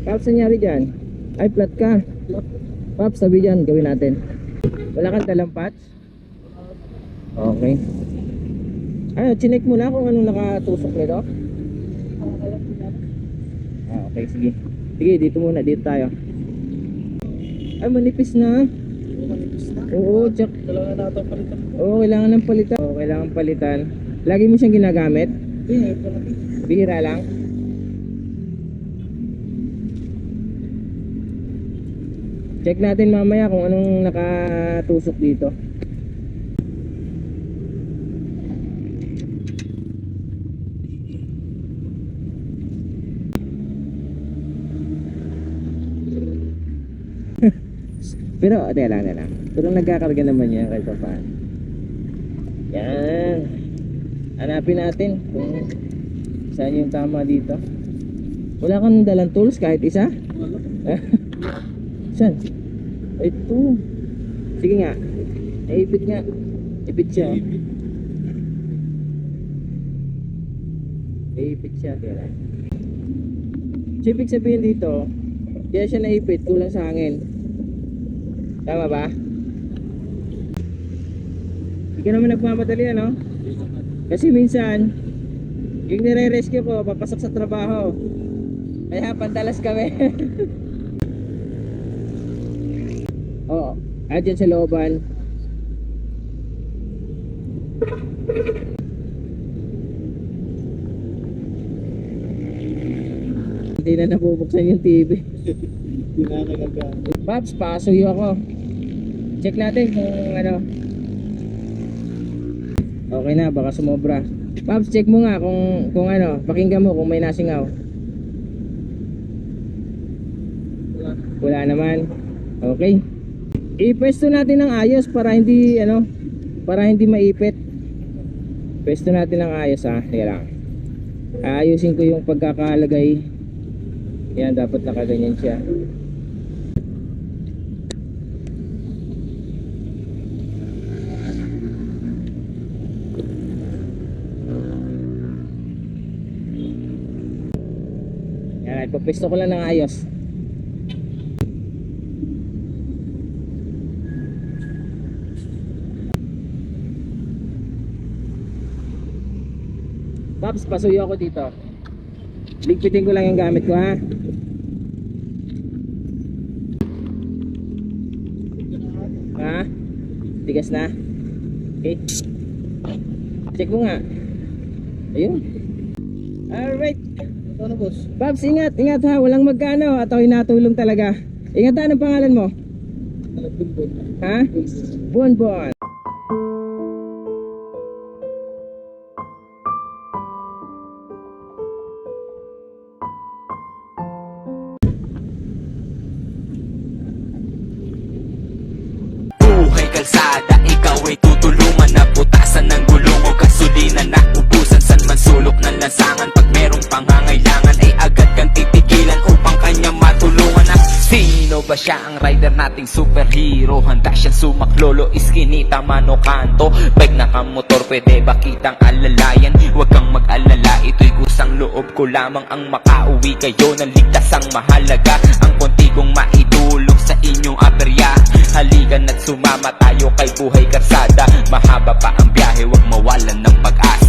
Paps, nangyari dyan? Ay, flat ka. Paps, sabi dyan, gawin natin. Wala kang dalang patch? Okay. Ay, chinek mo na kung anong nakatusok nito? Okay, sige. Sige, dito muna, dito tayo. Ay, manipis na. Oo, check. Oo, kailangan ng palitan. Oo, kailangan palitan. Lagi mo siyang ginagamit? Bihira lang. Check natin mamaya kung anong nakatusok dito. Pero, teka lang. Pero nagkakarga naman yan kahit pa. Yan. Hanapin natin kung saan yung tama dito. Wala kang dalang tools kahit isa? Saan? Ito. Sige nga. Naipit nga. Ipit siya. Naipit siya. Teka lang. So, ibig sabihin dito, kaya siya naipit, kulang sa hangin. Tama ba? Hindi ka naman nagmamadali, ano? Kasi minsan yung nire-rescue ko papasok sa trabaho, kaya pantalas kami. Oo, dyan sa looban. Hindi na nabubuksan yung TV. Paps, pasuyo ako. Check natin kung ano. Okay na, baka sumobra. Paps, check mo nga kung ano, pakinggan mo kung may nasingaw. Wala naman. Okay. I-pwesto natin ng ayos para hindi maipit. Pwesto natin ng ayos, ha. Sige lang. Ayusin ko yung pagkakalagay. Yan, dapat nakaganyan siya. Yan, ipapwesto ko lang ng ayos. Paps, pasuyo ako dito. Ligpitin ko lang yung gamit ko, ha. Ha? Tigas na. Okay. Check mo nga. Ayun. Alright. Ano, boss? Paps, ingat ha. Walang magkano at ako'y natulong talaga. Ingat ha, anong pangalan mo? Ha? Bonbon. Kalsada, ikaw ay tutulungan na butasan ng gulong o gasolina na ubusan. San man sulok ng lansangan, pag merong pangangailangan ay agad kang titigilan upang kanya matulungan. Sino ba siya, ang rider nating superhero? Handa siyang sumaklolo, iskinita mano kanto. Bike nakamotor, pwede ba kitang alalayan? Huwag kang mag-alala, ito'y kusang loob ko lamang ang makauwi kayo ng ligtas. Ang mahalaga, ang konti kong maidulong sa inyong aperya. Halikan at sumama tayo kay buhay karsada. Mahaba pa ang biyahe, huwag mawalan ng pag-asa.